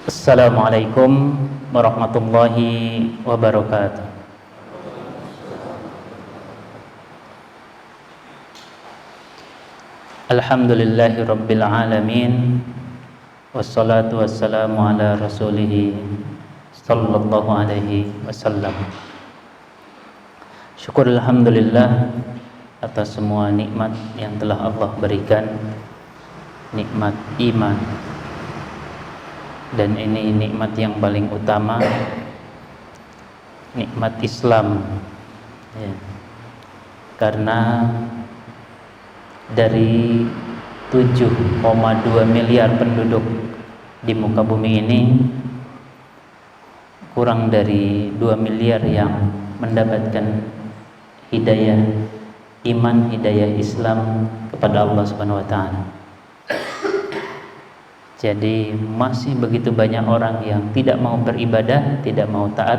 Assalamualaikum warahmatullahi wabarakatuh. Alhamdulillahi rabbil alamin. Wassalatu wassalamu ala rasulih sallallahu alaihi wasallam. Syukur alhamdulillah atas semua nikmat yang telah Allah berikan. Nikmat iman. Dan ini nikmat yang paling utama, nikmat Islam ya. Karena dari 7,2 miliar penduduk di muka bumi ini, kurang dari 2 miliar yang mendapatkan hidayah iman, hidayah Islam kepada Allah Subhanahu wa taala. Jadi masih begitu banyak orang yang tidak mau beribadah, tidak mau taat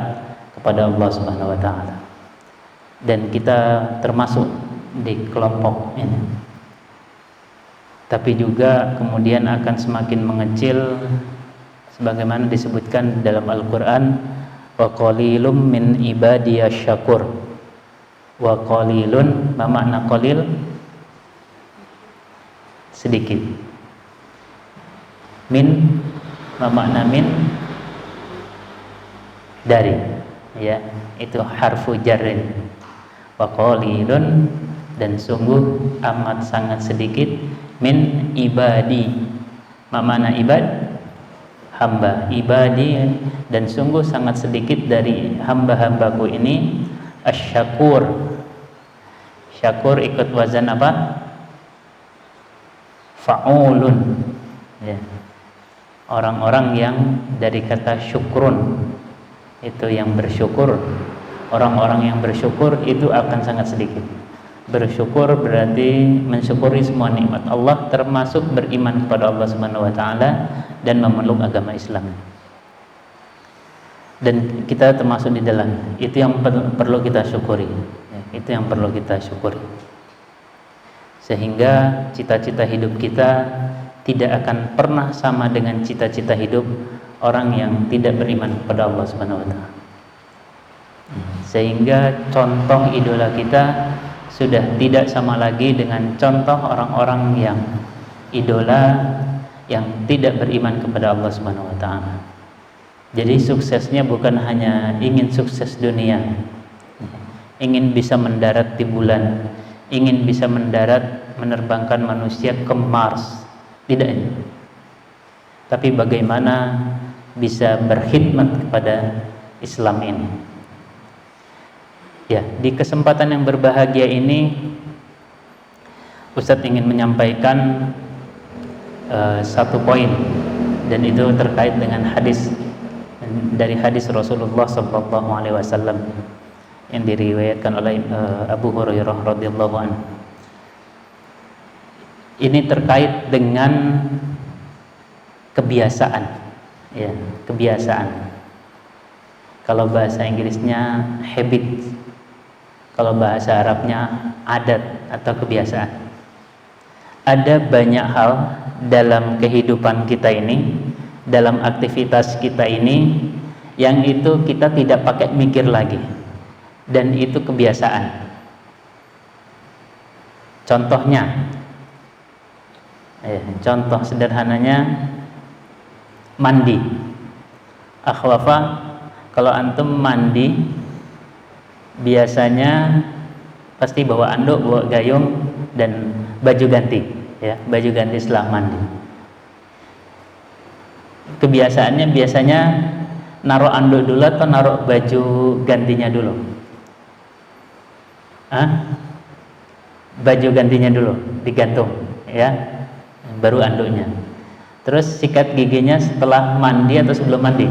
kepada Allah Subhanahu wa taala. Dan kita termasuk di kelompok ini. Tapi juga kemudian akan semakin mengecil sebagaimana disebutkan dalam Al-Qur'an, wa qalilum min ibadiyasy syakur. Wa qalilun, ma makna qalil? Sedikit. Min, makna min dari, ya, itu harfu jarrin. Wa qalilun, dan sungguh amat sangat sedikit, min ibadi, makna ibad, hamba, ibadi, dan sungguh sangat sedikit dari hamba-hambaku ini asy-syakur. Syakur ikut wazan apa? Fa'ulun, ya. Orang-orang yang dari kata syukrun, itu yang bersyukur. Orang-orang yang bersyukur itu akan sangat sedikit. Bersyukur berarti mensyukuri semua nikmat Allah, termasuk beriman kepada Allah Subhanahu wa taala dan memeluk agama Islam. Dan kita termasuk di dalam. Itu yang perlu kita syukuri. Itu yang perlu kita syukuri. Sehingga cita-cita hidup kita tidak akan pernah sama dengan cita-cita hidup orang yang tidak beriman kepada Allah Subhanahu wa taala. Sehingga contoh idola kita sudah tidak sama lagi dengan contoh orang-orang yang idola yang tidak beriman kepada Allah Subhanahu wa taala. Jadi suksesnya bukan hanya ingin sukses dunia, ingin bisa mendarat di bulan, ingin bisa mendarat menerbangkan manusia ke Mars. Tidak ini. Tapi bagaimana bisa berkhidmat kepada Islam ini. Ya, di kesempatan yang berbahagia ini Ustadz ingin menyampaikan satu poin, dan itu terkait dengan hadis dari hadis Rasulullah SAW yang diriwayatkan oleh Abu Hurairah radhiyallahu anhu. Ini terkait dengan kebiasaan, ya, kebiasaan. Kalau bahasa Inggrisnya habit, kalau bahasa Arabnya adat atau kebiasaan. Ada banyak hal dalam kehidupan kita ini, dalam aktivitas kita ini, yang itu kita tidak pakai mikir lagi, dan itu kebiasaan. Contohnya, contoh sederhananya mandi. Akhwafa, kalau antum mandi biasanya pasti bawa anduk, bawa gayung, dan baju ganti, ya, baju ganti setelah mandi. Kebiasaannya biasanya naruh anduk dulu atau naruh baju gantinya dulu? Baju gantinya dulu digantung, ya, baru anduknya. Terus sikat giginya setelah mandi atau sebelum mandi?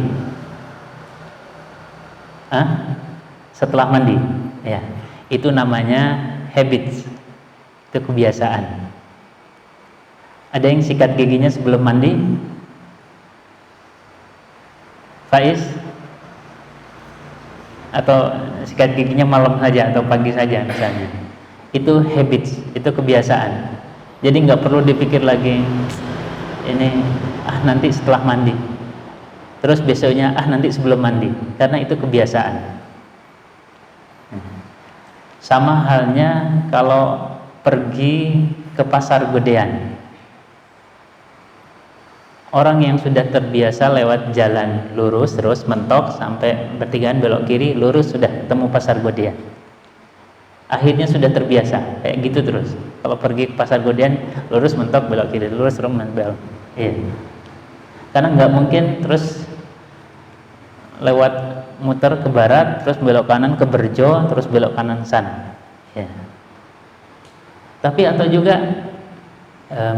Setelah mandi, ya. Itu namanya habits, itu kebiasaan. Ada yang sikat giginya sebelum mandi? Faiz? Atau sikat giginya malam saja atau pagi saja misalnya? Itu habits, itu kebiasaan. Jadi nggak perlu dipikir lagi ini nanti setelah mandi. terus besoknya nanti sebelum mandi, karena itu kebiasaan. Sama halnya kalau pergi ke pasar Godean, orang yang sudah terbiasa lewat jalan lurus terus mentok sampai pertigaan belok kiri, lurus sudah ketemu pasar Godean. Akhirnya sudah terbiasa kayak gitu terus. Kalau pergi ke pasar Godean, lurus mentok belok kiri, lurus terus belok. Iya. Karena nggak mungkin terus lewat muter ke barat, terus belok kanan ke Berjo, terus belok kanan sana. Ya. Tapi atau juga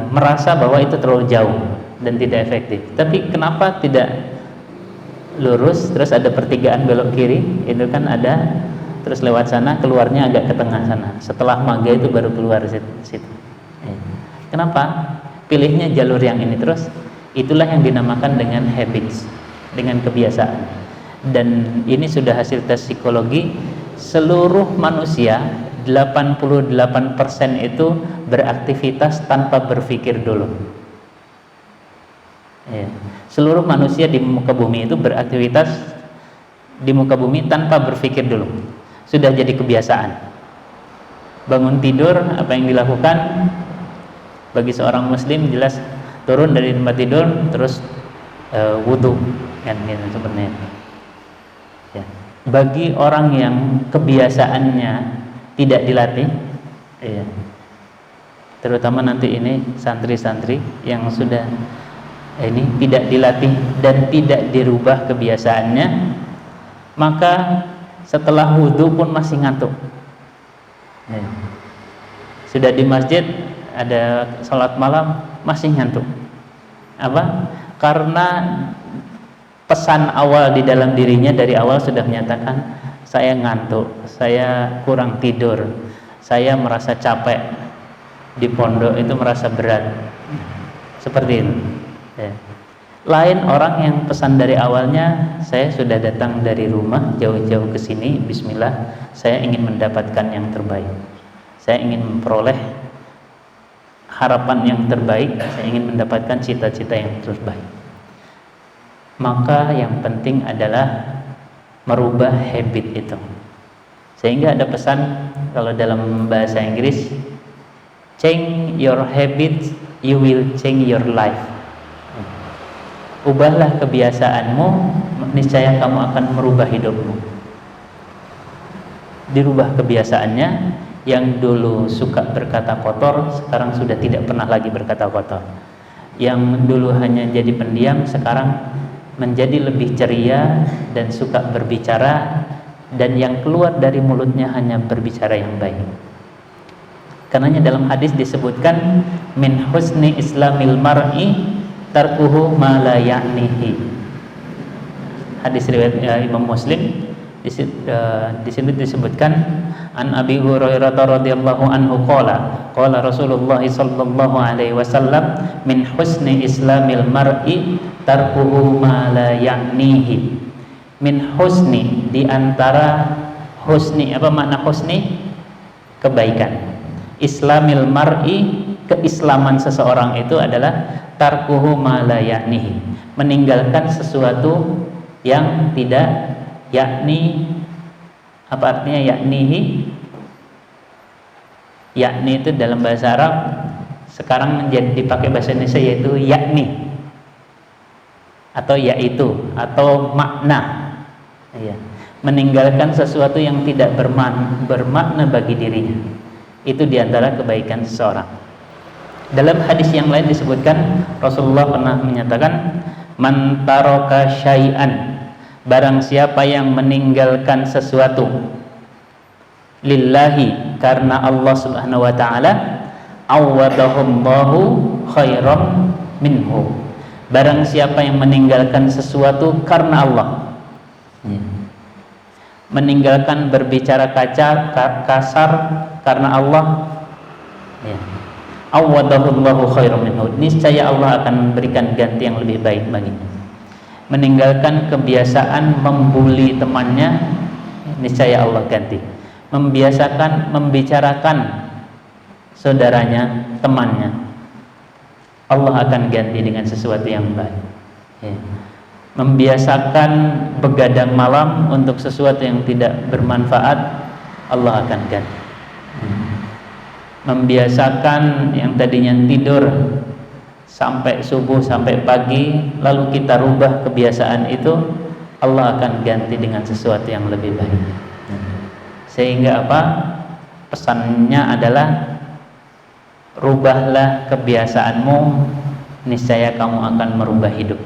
merasa bahwa itu terlalu jauh dan tidak efektif. Tapi kenapa tidak lurus terus ada pertigaan belok kiri, itu kan ada, terus lewat sana, keluarnya agak ke tengah sana, setelah Maga itu baru keluar situ. Kenapa pilihnya jalur yang ini terus? Itulah yang dinamakan dengan habits, dengan kebiasaan. Dan ini sudah hasil tes psikologi. Seluruh manusia 88% itu beraktivitas tanpa berpikir dulu. Seluruh manusia di muka bumi itu beraktivitas di muka bumi tanpa berpikir dulu. Sudah jadi kebiasaan. Bangun tidur, apa yang dilakukan? Bagi seorang muslim jelas turun dari tempat tidur terus wudu, kan gitu sebenarnya. Ya. Bagi orang yang kebiasaannya tidak dilatih, ya, terutama nanti ini santri-santri yang sudah ini tidak dilatih dan tidak dirubah kebiasaannya, maka setelah wudu pun masih ngantuk. Ya. Sudah di masjid ada sholat malam masih ngantuk. Apa? Karena pesan awal di dalam dirinya dari awal sudah menyatakan saya ngantuk, saya kurang tidur, saya merasa capek di pondok itu merasa berat. Seperti itu. Ya. Lain orang yang pesan dari awalnya, saya sudah datang dari rumah jauh-jauh ke sini, bismillah, saya ingin mendapatkan yang terbaik. Saya ingin memperoleh harapan yang terbaik, saya ingin mendapatkan cita-cita yang terbaik. Maka yang penting adalah merubah habit itu. Sehingga ada pesan kalau dalam bahasa Inggris, change your habits, you will change your life. Ubahlah kebiasaanmu, niscaya kamu akan merubah hidupmu. Dirubah kebiasaannya, yang dulu suka berkata kotor, sekarang sudah tidak pernah lagi berkata kotor. Yang dulu hanya jadi pendiam, sekarang menjadi lebih ceria dan suka berbicara, dan yang keluar dari mulutnya hanya berbicara yang baik. Karenanya dalam hadis disebutkan min husni islamil mar'i tarkuhu ma la ya'nihi. Hadis riwayat Imam Muslim. Di sini disebutkan an Abi Hurairah radhiyallahu anhu qala Rasulullah sallallahu alaihi wasallam min husni islamil mar'i tarkuhu ma la ya'nihi. Min husni, di antara husni, apa makna husni? Kebaikan. Islamil mar'i, keislaman seseorang itu adalah tarkuhu ma la ya'nihi, meninggalkan sesuatu yang tidak yakni. Apa artinya yaknihi? Yakni itu dalam bahasa Arab sekarang menjadi dipakai bahasa Indonesia yaitu yakni atau yaitu atau makna. Ya. Meninggalkan sesuatu yang tidak bermakna bagi dirinya. Itu diantara kebaikan seseorang. Dalam hadis yang lain disebutkan Rasulullah pernah menyatakan man taraka syai'an, barang siapa yang meninggalkan sesuatu lillahi, karena Allah Subhanahu wa taala, awadahullahu khairan minhu. Barang siapa yang meninggalkan sesuatu karena Allah, meninggalkan berbicara kasar karena Allah, awadahullahu khairan minhu, niscaya Allah akan memberikan ganti yang lebih baik baginya. Meninggalkan kebiasaan membuli temannya, niscaya Allah ganti. Membiasakan membicarakan saudaranya, temannya, Allah akan ganti dengan sesuatu yang baik. Ya. membiasakan begadang malam untuk sesuatu yang tidak bermanfaat, Allah akan ganti. Membiasakan yang tadinya tidur sampai subuh, sampai pagi, lalu kita rubah kebiasaan itu, Allah akan ganti dengan sesuatu yang lebih baik. Sehingga apa? Pesannya adalah rubahlah kebiasaanmu, niscaya kamu akan merubah hidup.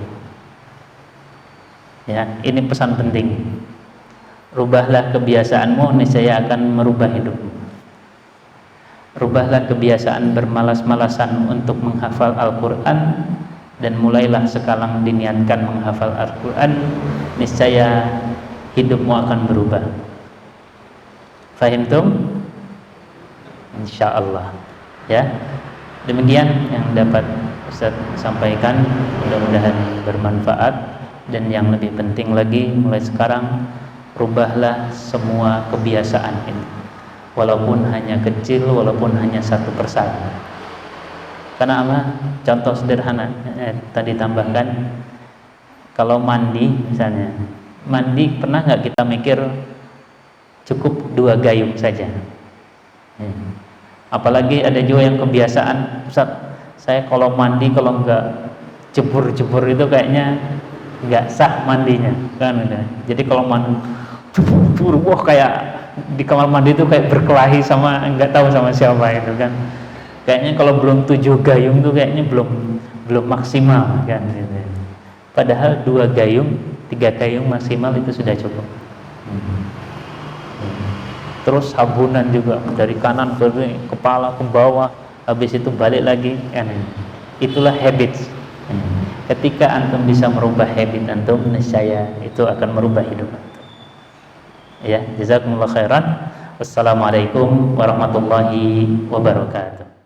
Ya, ini pesan penting. Rubahlah kebiasaanmu, niscaya akan merubah hidupmu. Rubahlah kebiasaan bermalas-malasan untuk menghafal Al-Quran, dan mulailah sekarang diniatkan menghafal Al-Quran, niscaya hidupmu akan berubah. Fahimtum? Insyaallah. Ya, demikian yang dapat Ustaz sampaikan, mudah-mudahan bermanfaat. Dan yang lebih penting lagi, mulai sekarang rubahlah semua kebiasaan ini, walaupun hanya kecil, walaupun hanya 1%. Karena apa? Contoh sederhana tadi tambahkan, kalau mandi misalnya, mandi pernah nggak kita mikir cukup 2 gayung saja? Apalagi ada juga yang kebiasaan, Ustaz, saya kalau mandi kalau nggak jebur-jebur itu kayaknya nggak sah mandinya, kan? Jadi kalau mandi jebur, wah kayak di kamar mandi itu kayak berkelahi sama nggak tahu sama siapa itu kan. Kayaknya kalau belum 7 gayung tuh kayaknya belum maksimal kan gitu. Padahal 2 gayung, 3 gayung maksimal itu sudah cukup. Terus sabunan juga dari kanan ke kepala ke bawah, habis itu balik lagi kan. Itulah habits. Ketika antum bisa merubah habit antum, niscaya itu akan merubah hidup antum. Ya, jazakumullah khairan. Wassalamualaikum warahmatullahi wabarakatuh.